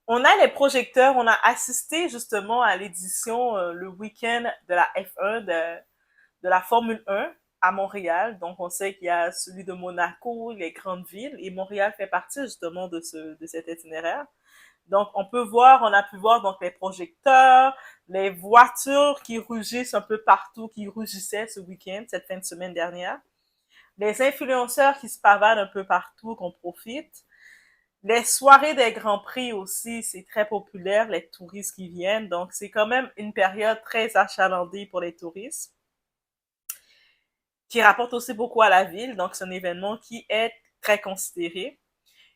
On a les projecteurs, on a assisté justement à l'édition le week-end de la F1, de la Formule 1 à Montréal. Donc, on sait qu'il y a celui de Monaco, les grandes villes, et Montréal fait partie justement de cet itinéraire. Donc, on a pu voir donc les projecteurs, les voitures qui rugissent un peu partout, qui rugissaient ce week-end, cette fin de semaine dernière, les influenceurs qui se pavanent un peu partout, qu'on profite. Les soirées des Grands Prix aussi, c'est très populaire, les touristes qui viennent. Donc, c'est quand même une période très achalandée pour les touristes, qui rapporte aussi beaucoup à la ville. Donc, c'est un événement qui est très considéré.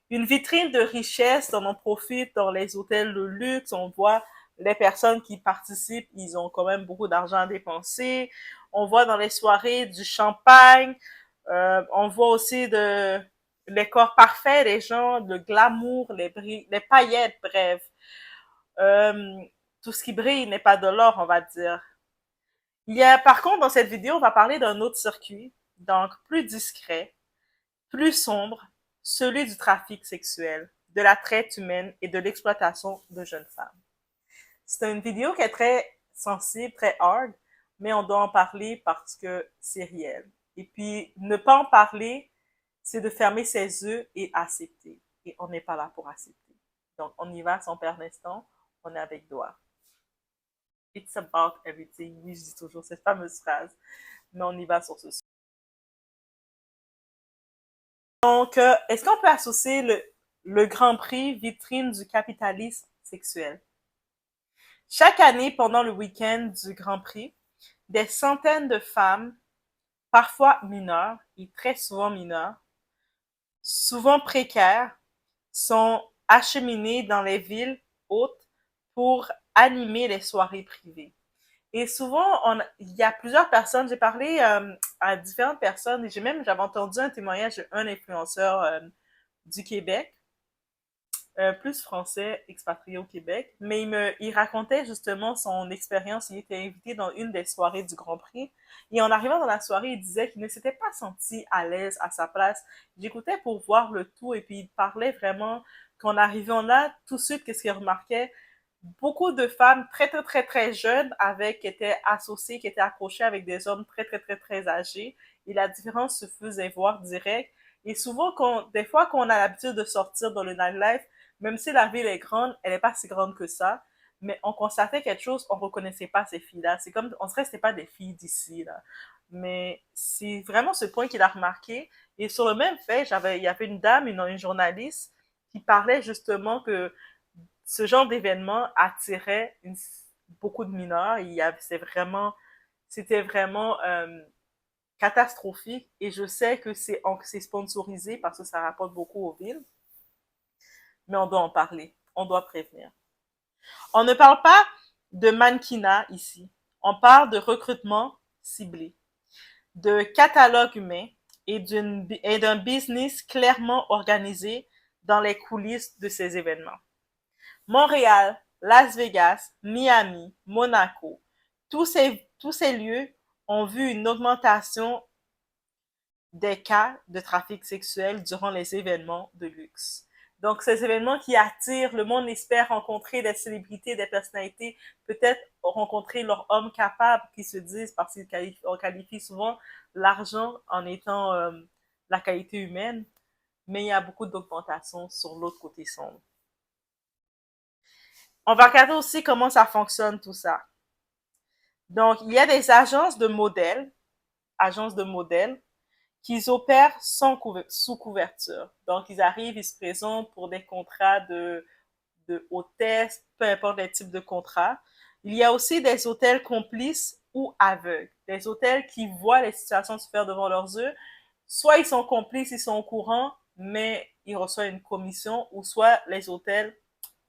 Une vitrine de richesse, on en profite dans les hôtels de luxe, on voit les personnes qui participent, ils ont quand même beaucoup d'argent à dépenser. On voit dans les soirées du champagne, on voit aussi les corps parfaits des gens, le glamour, les paillettes, bref. Euh, Tout ce qui brille n'est pas de l'or, on va dire. Il y a, par contre, dans cette vidéo, on va parler d'un autre circuit, donc plus discret, plus sombre, celui du trafic sexuel, de la traite humaine et de l'exploitation de jeunes femmes. C'est une vidéo qui est très sensible, très hard, mais on doit en parler parce que c'est réel. Et puis, ne pas en parler, c'est de fermer ses yeux et accepter. Et on n'est pas là pour accepter. Donc, on y va sans perdre l'instant. On est avec Doha. It's about everything. Oui, je dis toujours cette fameuse phrase. Mais on y va sur ce sujet. Donc, est-ce qu'on peut associer le Grand Prix vitrine du capitalisme sexuel? Chaque année, pendant le week-end du Grand Prix, des centaines de femmes, parfois mineures et très souvent mineures, souvent précaires, sont acheminées dans les villes hautes pour animer les soirées privées. Et souvent, il y a plusieurs personnes, j'ai parlé à différentes personnes et j'avais entendu un témoignage d'un influenceur du Québec, plus français, expatrié au Québec, mais il racontait justement son expérience. Il était invité dans une des soirées du Grand Prix. Et en arrivant dans la soirée, il disait qu'il ne s'était pas senti à l'aise à sa place. J'écoutais pour voir le tout et puis il parlait vraiment qu'en arrivant là, tout de suite, qu'est-ce qu'il remarquait? Beaucoup de femmes très, très, très, très jeunes qui étaient associées, qui étaient accrochées avec des hommes très, très, très, très âgés. Et la différence se faisait voir direct. Et souvent, des fois, quand on a l'habitude de sortir dans le nightlife, même si la ville est grande, elle n'est pas si grande que ça. Mais on constatait quelque chose, on reconnaissait pas ces filles-là. C'est comme, on dirait que c'était pas des filles d'ici, là. Mais c'est vraiment ce point qu'il a remarqué. Et sur le même fait, il y avait une dame, une journaliste, qui parlait justement que ce genre d'événement attirait beaucoup de mineurs. C'était vraiment catastrophique. Et je sais que c'est sponsorisé parce que ça rapporte beaucoup aux villes. Mais on doit en parler. On doit prévenir. On ne parle pas de mannequinat ici. On parle de recrutement ciblé, de catalogue humain et d'un business clairement organisé dans les coulisses de ces événements. Montréal, Las Vegas, Miami, Monaco, tous ces lieux ont vu une augmentation des cas de trafic sexuel durant les événements de luxe. Donc, ces événements qui attirent, le monde espère rencontrer des célébrités, des personnalités, peut-être rencontrer leurs hommes capables qui se disent, parce qu'on qualifie souvent l'argent en étant la qualité humaine, mais il y a beaucoup d'augmentation sur l'autre côté sombre. On va regarder aussi comment ça fonctionne tout ça. Donc, il y a des agences de modèles, qui opèrent sous couverture. Donc, ils arrivent, ils se présentent pour des contrats de hôtesse, peu importe les types de contrats. Il y a aussi des hôtels complices ou aveugles. Des hôtels qui voient les situations se faire devant leurs yeux. Soit ils sont complices, ils sont au courant, mais ils reçoivent une commission, ou soit les hôtels,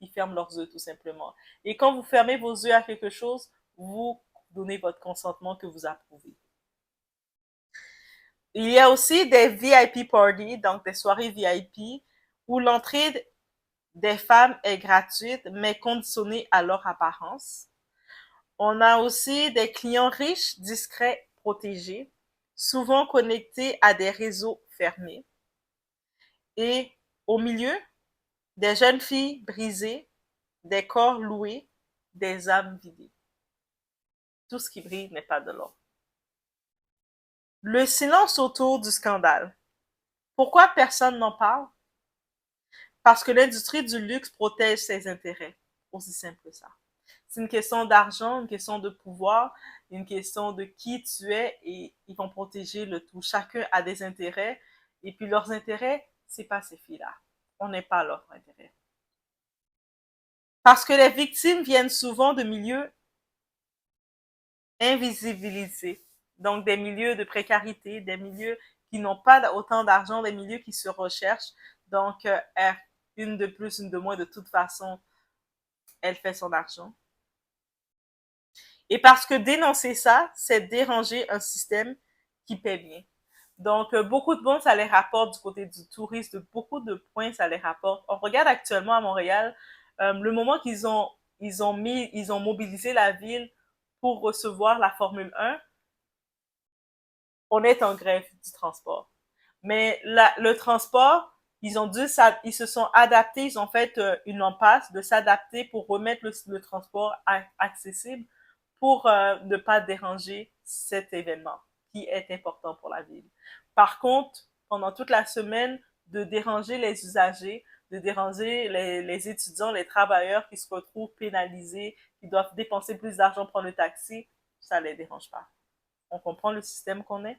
ils ferment leurs yeux tout simplement. Et quand vous fermez vos yeux à quelque chose, vous donnez votre consentement que vous approuvez. Il y a aussi des VIP parties, donc des soirées VIP, où l'entrée des femmes est gratuite, mais conditionnée à leur apparence. On a aussi des clients riches, discrets, protégés, souvent connectés à des réseaux fermés. Et au milieu, des jeunes filles brisées, des corps loués, des âmes vidées. Tout ce qui brille n'est pas de l'or. Le silence autour du scandale. Pourquoi personne n'en parle? Parce que l'industrie du luxe protège ses intérêts. Aussi simple que ça. C'est une question d'argent, une question de pouvoir, une question de qui tu es et ils vont protéger le tout. Chacun a des intérêts et puis leurs intérêts, c'est pas ces filles-là. On n'est pas leur intérêt. Parce que les victimes viennent souvent de milieux invisibilisés. Donc des milieux de précarité, des milieux qui n'ont pas autant d'argent, des milieux qui se recherchent. Donc, une de plus, une de moins, de toute façon, elle fait son argent. Et parce que dénoncer ça, c'est déranger un système qui paie bien. Donc, beaucoup de bons, ça les rapporte du côté du tourisme, beaucoup de points, ça les rapporte. On regarde actuellement à Montréal, le moment ils ont mobilisé la ville pour recevoir la Formule 1, on est en grève du transport. Mais le transport, ils se sont adaptés, ils ont fait une impasse de s'adapter pour remettre le transport accessible pour ne pas déranger cet événement qui est important pour la ville. Par contre, pendant toute la semaine, de déranger les usagers, de déranger les étudiants, les travailleurs qui se retrouvent pénalisés, qui doivent dépenser plus d'argent pour le taxi, ça les dérange pas. On comprend le système qu'on est.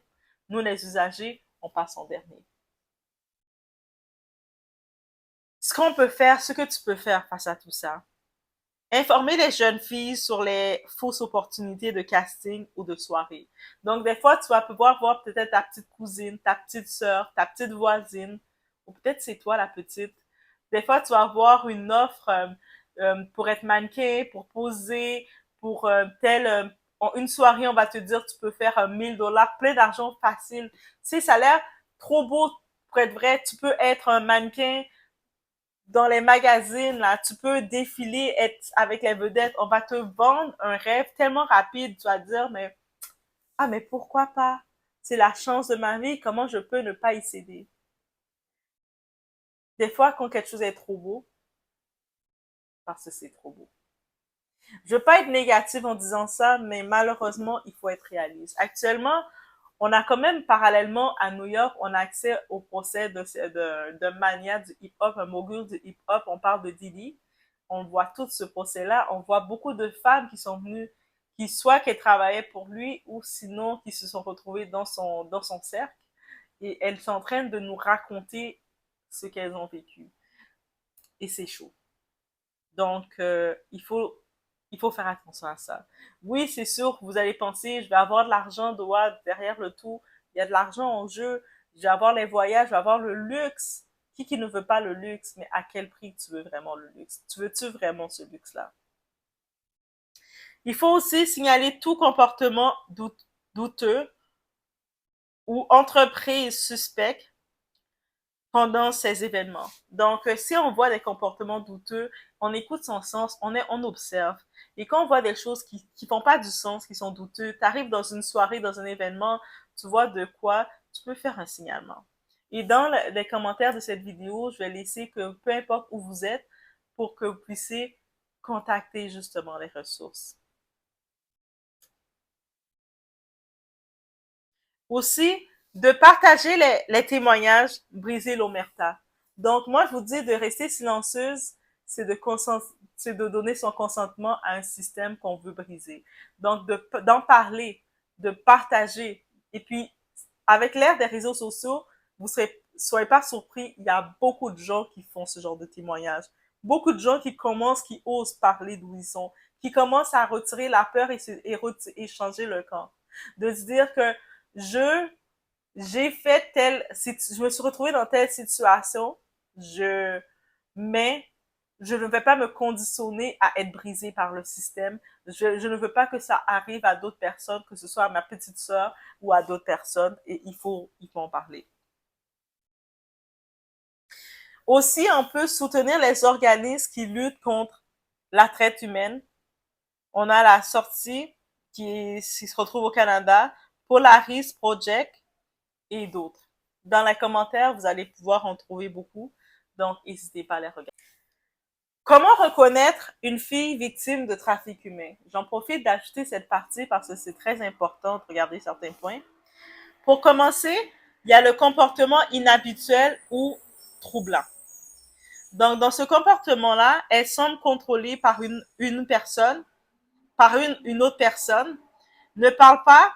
Nous, les usagers, on passe en dernier. Ce qu'on peut faire, ce que tu peux faire face à tout ça, informer les jeunes filles sur les fausses opportunités de casting ou de soirée. Donc, des fois, tu vas pouvoir voir peut-être ta petite cousine, ta petite sœur, ta petite voisine, ou peut-être c'est toi la petite. Des fois, tu vas avoir une offre pour être mannequin, pour poser, pour en une soirée, on va te dire, tu peux faire 1000 $, plein d'argent facile. Tu sais, ça a l'air trop beau pour être vrai. Tu peux être un mannequin dans les magazines, là, tu peux défiler, être avec les vedettes, on va te vendre un rêve tellement rapide, tu vas dire, mais pourquoi pas? C'est la chance de ma vie, comment je peux ne pas y céder? Des fois, quand quelque chose est trop beau, parce que c'est trop beau. Je veux pas être négative en disant ça, mais malheureusement, il faut être réaliste. Actuellement, on a quand même, parallèlement à New York, on a accès au procès de mania du hip-hop, un mogul du hip-hop. On parle de Diddy. On voit tout ce procès-là. On voit beaucoup de femmes qui sont venues, qui soit qui travaillaient pour lui ou sinon qui se sont retrouvées dans son cercle. Et elles sont en train de nous raconter ce qu'elles ont vécu. Et c'est chaud. Donc, il faut faire attention à ça. Oui, c'est sûr, vous allez penser, je vais avoir de l'argent derrière le tout. Il y a de l'argent en jeu. Je vais avoir les voyages, je vais avoir le luxe. Qui ne veut pas le luxe, mais à quel prix tu veux vraiment le luxe? Tu veux-tu vraiment ce luxe-là? Il faut aussi signaler tout comportement douteux ou entreprise suspecte pendant ces événements. Donc, si on voit des comportements douteux, on écoute son sens, on observe. Et quand on voit des choses qui font pas du sens, qui sont douteux, tu arrives dans une soirée, dans un événement, tu vois de quoi, tu peux faire un signalement. Et dans les commentaires de cette vidéo, je vais laisser que peu importe où vous êtes pour que vous puissiez contacter justement les ressources. Aussi, de partager les témoignages, briser l'omerta. Donc, moi, je vous dis de rester silencieuse, c'est c'est de donner son consentement à un système qu'on veut briser. Donc, d'en parler, de partager. Et puis, avec l'ère des réseaux sociaux, soyez pas surpris, il y a beaucoup de gens qui font ce genre de témoignages. Beaucoup de gens qui commencent, qui osent parler d'où ils sont, qui commencent à retirer la peur et changer le camp. De se dire que je j'ai fait je me suis retrouvée dans telle situation, je mais je ne vais pas me conditionner à être brisée par le système. Je ne veux pas que ça arrive à d'autres personnes, que ce soit à ma petite sœur ou à d'autres personnes, et il faut en parler. Aussi, on peut soutenir les organismes qui luttent contre la traite humaine. On a la sortie qui se retrouve au Canada, Polaris Project, et d'autres. Dans les commentaires, vous allez pouvoir en trouver beaucoup, donc n'hésitez pas à les regarder. Comment reconnaître une fille victime de trafic humain? J'en profite d'ajouter cette partie parce que c'est très important de regarder certains points. Pour commencer, il y a le comportement inhabituel ou troublant. Donc, dans ce comportement-là, elle semble contrôlée par une personne, par une autre personne, ne parle pas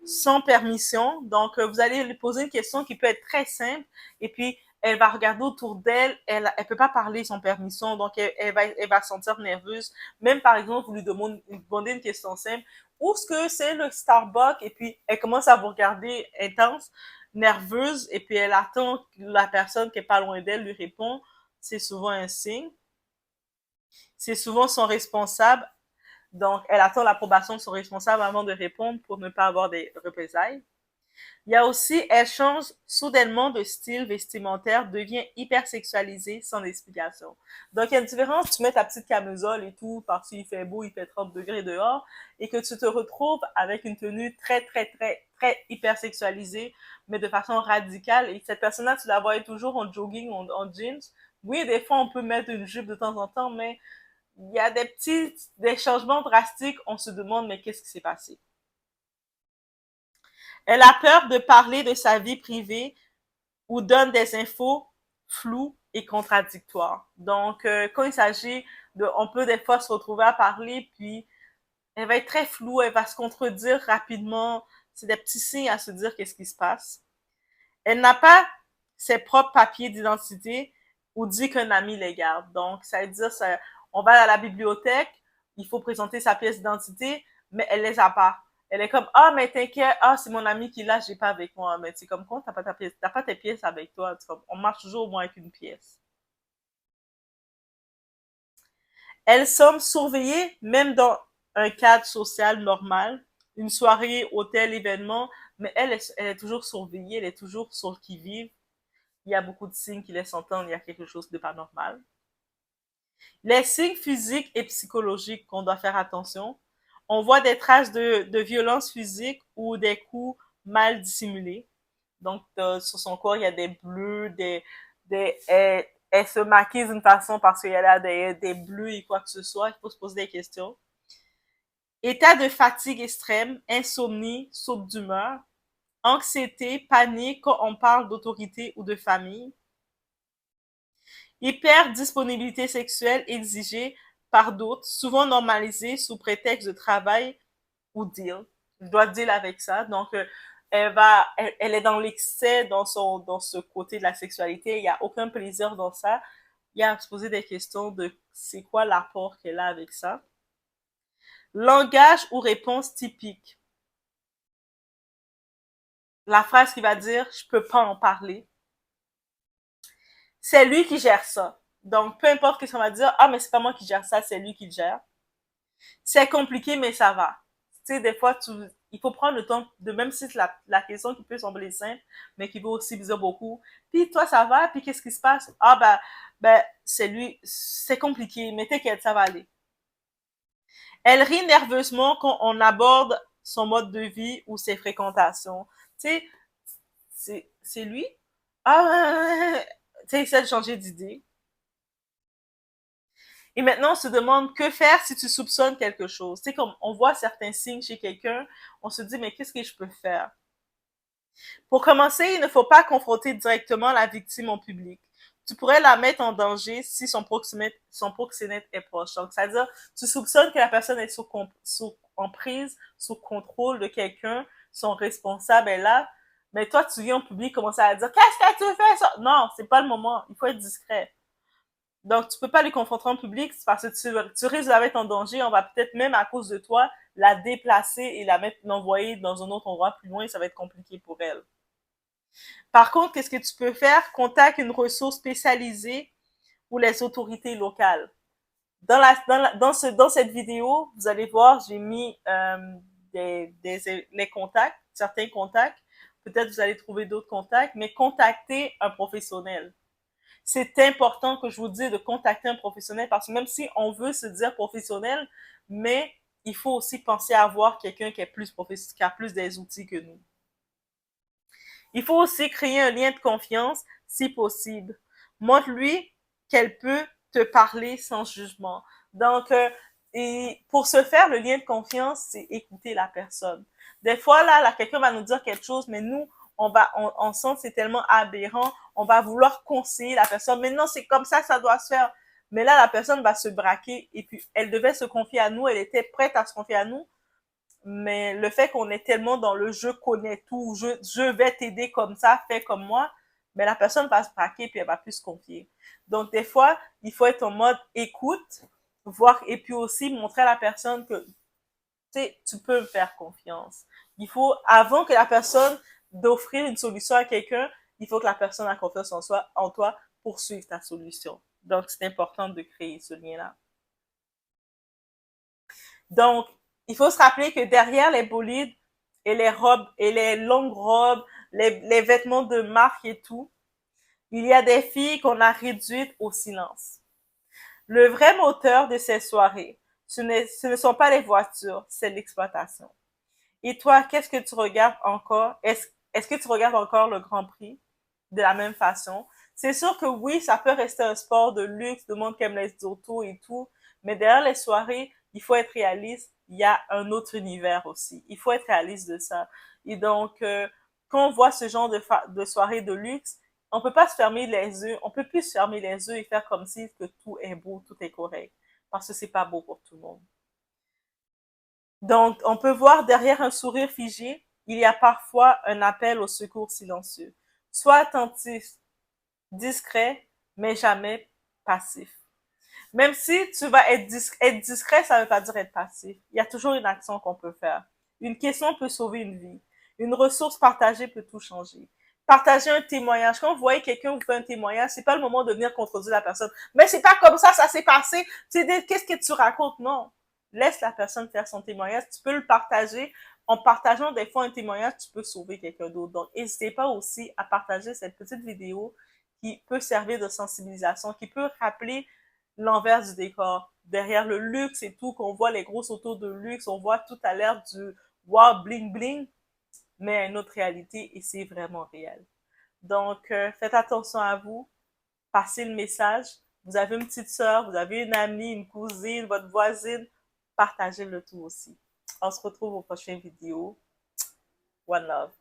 sans permission. Donc, vous allez lui poser une question qui peut être très simple et puis elle va regarder autour d'elle, elle peut pas parler sans permission, donc elle va se sentir nerveuse. Même par exemple, vous lui demandez une question simple, où est-ce que c'est le Starbucks? Et puis elle commence à vous regarder intense, nerveuse, et puis elle attend que la personne qui est pas loin d'elle lui répond. C'est souvent un signe. C'est souvent son responsable. Donc, elle attend l'approbation de son responsable avant de répondre pour ne pas avoir des représailles. Il y a aussi, elle change soudainement de style vestimentaire, devient hyper sexualisée sans explication. Donc, il y a une différence, tu mets ta petite camisole et tout, parce qu'il fait beau, il fait 30 degrés dehors, et que tu te retrouves avec une tenue très hyper sexualisée, mais de façon radicale, et cette personne-là, tu la voyais toujours en jogging, en jeans. Oui, des fois, on peut mettre une jupe de temps en temps, mais il y a des changements drastiques, on se demande, mais qu'est-ce qui s'est passé? Elle a peur de parler de sa vie privée ou donne des infos floues et contradictoires. Donc, quand il s'agit de, on peut des fois se retrouver à parler, puis elle va être très floue, elle va se contredire rapidement. C'est des petits signes à se dire qu'est-ce qui se passe. Elle n'a pas ses propres papiers d'identité ou dit qu'un ami les garde. Donc, ça veut dire, ça, on va à la bibliothèque, il faut présenter sa pièce d'identité, mais elle les a pas. Elle est comme, ah, mais t'inquiète, ah, c'est mon ami qui l'a, j'ai pas avec moi. Mais c'est comme, quand t'as pas ta pièce, t'as pas tes pièces avec toi. Comme, on marche toujours au moins avec une pièce. Elle semble surveillée, même dans un cadre social normal, une soirée, hôtel, événement, mais elle est toujours surveillée, elle est toujours sur le qui-vive. Il y a beaucoup de signes qui laissent entendre qu'il y a quelque chose de pas normal. Les signes physiques et psychologiques qu'on doit faire attention. On voit des traces de violence physique ou des coups mal dissimulés. Donc, sur son corps, il y a des bleus, elle se maquille d'une façon parce qu'il y a des bleus et quoi que ce soit. Il faut se poser des questions. État de fatigue extrême, insomnie, saute d'humeur, anxiété, panique quand on parle d'autorité ou de famille, hyperdisponibilité sexuelle exigée par d'autres, souvent normalisée sous prétexte de travail ou deal. Je dois deal avec ça. Donc, elle est dans l'excès dans ce côté de la sexualité. Il n'y a aucun plaisir dans ça. Il y a à se poser des questions de c'est quoi l'apport qu'elle a avec ça. Langage ou réponse typique. La phrase qui va dire je peux pas en parler. C'est lui qui gère ça. Donc, peu importe ce qu'on va dire, ah, mais c'est pas moi qui gère ça, c'est lui qui le gère. C'est compliqué, mais ça va. Tu sais, des fois, il faut prendre le temps de, même si c'est la question qui peut sembler simple, mais qui peut aussi dire beaucoup. Puis toi, ça va, puis qu'est-ce qui se passe? Ah, c'est lui, c'est compliqué, mais t'inquiète, ça va aller. Elle rit nerveusement quand on aborde son mode de vie ou ses fréquentations. Tu sais, c'est lui. Ah, tu sais, essaie de changer d'idée. Et maintenant, on se demande que faire si tu soupçonnes quelque chose. Tu sais, comme on voit certains signes chez quelqu'un, on se dit, mais qu'est-ce que je peux faire? Pour commencer, il ne faut pas confronter directement la victime en public. Tu pourrais la mettre en danger si son proxénète est proche. Donc, c'est-à-dire, tu soupçonnes que la personne est sous emprise, sous contrôle de quelqu'un, son responsable est là, mais toi, tu viens en public commencer à dire, qu'est-ce que tu fais ça? Non, c'est pas le moment. Il faut être discret. Donc, tu peux pas les confronter en public parce que tu risques de la mettre en danger. On va peut-être même à cause de toi la déplacer et l'envoyer dans un autre endroit plus loin. Ça va être compliqué pour elle. Par contre, qu'est-ce que tu peux faire? Contacte une ressource spécialisée ou les autorités locales. Dans cette vidéo, vous allez voir, j'ai mis les contacts, certains contacts. Peut-être vous allez trouver d'autres contacts, mais contactez un professionnel. C'est important que je vous dise de contacter un professionnel parce que même si on veut se dire professionnel, mais il faut aussi penser à avoir quelqu'un qui qui a plus des outils que nous. Il faut aussi créer un lien de confiance si possible. Montre-lui qu'elle peut te parler sans jugement. Donc, et pour ce faire, le lien de confiance, c'est écouter la personne. Des fois, là quelqu'un va nous dire quelque chose, mais nous, on sent que c'est tellement aberrant, on va vouloir conseiller la personne, mais non, c'est comme ça doit se faire. Mais là, la personne va se braquer et puis elle devait se confier à nous, elle était prête à se confier à nous, mais le fait qu'on est tellement dans le je connais tout, je vais t'aider comme ça, fais comme moi, mais la personne va se braquer puis elle va plus se confier. Donc des fois, il faut être en mode écoute, voir et puis aussi montrer à la personne que tu peux me faire confiance. Il faut, avant que la personne d'offrir une solution à quelqu'un, il faut que la personne ait confiance en toi pour suivre ta solution. Donc c'est important de créer ce lien-là. Donc, il faut se rappeler que derrière les bolides et les robes et les longues robes, les vêtements de marque et tout, il y a des filles qu'on a réduites au silence. Le vrai moteur de ces soirées, ce ne sont pas les voitures, c'est l'exploitation. Et toi, qu'est-ce que tu regardes encore? Est-ce que tu regardes encore le Grand Prix de la même façon? C'est sûr que oui, ça peut rester un sport de luxe, de monde qui aime les autos et tout, mais derrière les soirées, il faut être réaliste. Il y a un autre univers aussi. Il faut être réaliste de ça. Et donc, quand on voit ce genre de soirée de luxe, on peut pas se fermer les yeux. On peut plus se fermer les yeux et faire comme si que tout est beau, tout est correct. Parce que c'est pas beau pour tout le monde. Donc, on peut voir derrière un sourire figé, il y a parfois un appel au secours silencieux. Sois attentif, discret, mais jamais passif. Même si tu vas être discret, ça ne veut pas dire être passif. Il y a toujours une action qu'on peut faire. Une question peut sauver une vie. Une ressource partagée peut tout changer. Partager un témoignage. Quand vous voyez quelqu'un vous fait un témoignage, c'est pas le moment de venir contredire la personne. Mais c'est pas comme ça s'est passé. Qu'est-ce que tu racontes? Non. Laisse la personne faire son témoignage. Tu peux le partager. En partageant des fois un témoignage, tu peux sauver quelqu'un d'autre. Donc, n'hésitez pas aussi à partager cette petite vidéo qui peut servir de sensibilisation, qui peut rappeler l'envers du décor. Derrière le luxe et tout, qu'on voit les grosses autos de luxe, on voit tout à l'air du wow, bling bling, mais une autre réalité et c'est vraiment réel. Donc, faites attention à vous, passez le message. Vous avez une petite sœur, vous avez une amie, une cousine, votre voisine, partagez le tout aussi. On se retrouve aux prochaines vidéos. One love.